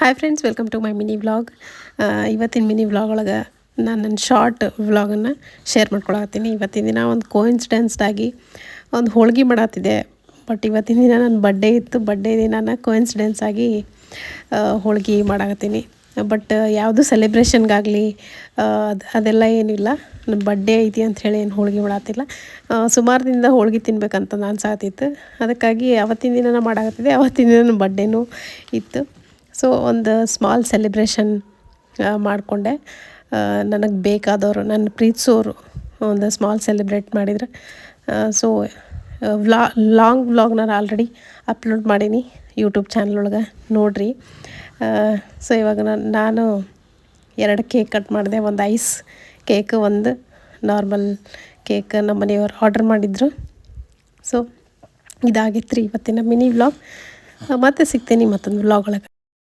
Hi friends, welcome to my mini vlog. ಇವತ್ತಿನ mini vlog ಒಳಗೆ ನಾನು ನನ್ನ ಶಾರ್ಟ್ ವ್ಲಾಗನ್ನು ಶೇರ್ ಮಾಡ್ಕೊಳತ್ತೀನಿ. ಇವತ್ತಿನ ದಿನ ಒಂದು ಕೋಇನ್ಸಿಡೆನ್ಸ್ದಾಗಿ ಒಂದು ಹೋಳ್ಗೆ ಮಾಡತ್ತಿದ್ದೆ. ಬಟ್ ಇವತ್ತಿನ ದಿನ ನನ್ನ ಬರ್ಡೇ ಇತ್ತು. ಬರ್ಡೇ ದಿನ ಕೋಇನ್ಸಿಡೆನ್ಸ್ ಆಗಿ ಹೋಳ್ಗೆ ಮಾಡಾಕತ್ತೀನಿ. ಬಟ್ ಯಾವುದು ಸೆಲೆಬ್ರೇಷನ್ಗಾಗಲಿ ಅದೆಲ್ಲ ಏನಿಲ್ಲ. ನನ್ನ ಬರ್ಡೇ ಐತಿ ಅಂಥೇಳಿ ಏನು ಹೋಳ್ಗೆ ಮಾಡತ್ತಿಲ್ಲ. ಸುಮಾರು ದಿನದಿಂದ ಹೋಳ್ಗೆ ತಿನ್ಬೇಕಂತ ನಾನು ಸಾತಿತ್ತು. ಅದಕ್ಕಾಗಿ ಅವತ್ತಿನ ದಿನ ಮಾಡಾಕತ್ತಿದ್ದೆ. ಅವತ್ತಿನ ದಿನ ನನ್ನ ಬರ್ಡೇನೂ ಇತ್ತು. ಸೊ ಒಂದು ಸ್ಮಾಲ್ ಸೆಲೆಬ್ರೇಷನ್ ಮಾಡಿಕೊಂಡೆ. ನನಗೆ ಬೇಕಾದವರು, ನನ್ನ ಪ್ರೀತಿಸೋರು ಒಂದು ಸ್ಮಾಲ್ ಸೆಲೆಬ್ರೇಟ್ ಮಾಡಿದ್ರು. ಸೊ ಲಾಂಗ್ ವ್ಲಾಗ್ ನಾನು ಆಲ್ರೆಡಿ ಅಪ್ಲೋಡ್ ಮಾಡೀನಿ ಯೂಟ್ಯೂಬ್ ಚಾನಲ್ ಒಳಗೆ, ನೋಡಿರಿ. ಸೊ ಇವಾಗ ನಾನು 2 ಕೇಕ್ ಕಟ್ ಮಾಡಿದೆ. ಒಂದು ಐಸ್ ಕೇಕ್, ಒಂದು ನಾರ್ಮಲ್ ಕೇಕ್ ನಮ್ಮ ಮನೆಯವರು ಆರ್ಡರ್ ಮಾಡಿದ್ರು. ಸೊ ಇದಾಗಿತ್ತು ರೀ ಇವತ್ತಿನ ಮಿನಿ ವ್ಲಾಗ್. ಮತ್ತೆ ಸಿಗ್ತೀನಿ ಮತ್ತೊಂದು ವ್ಲಾಗ್ ಒಳಗೆ.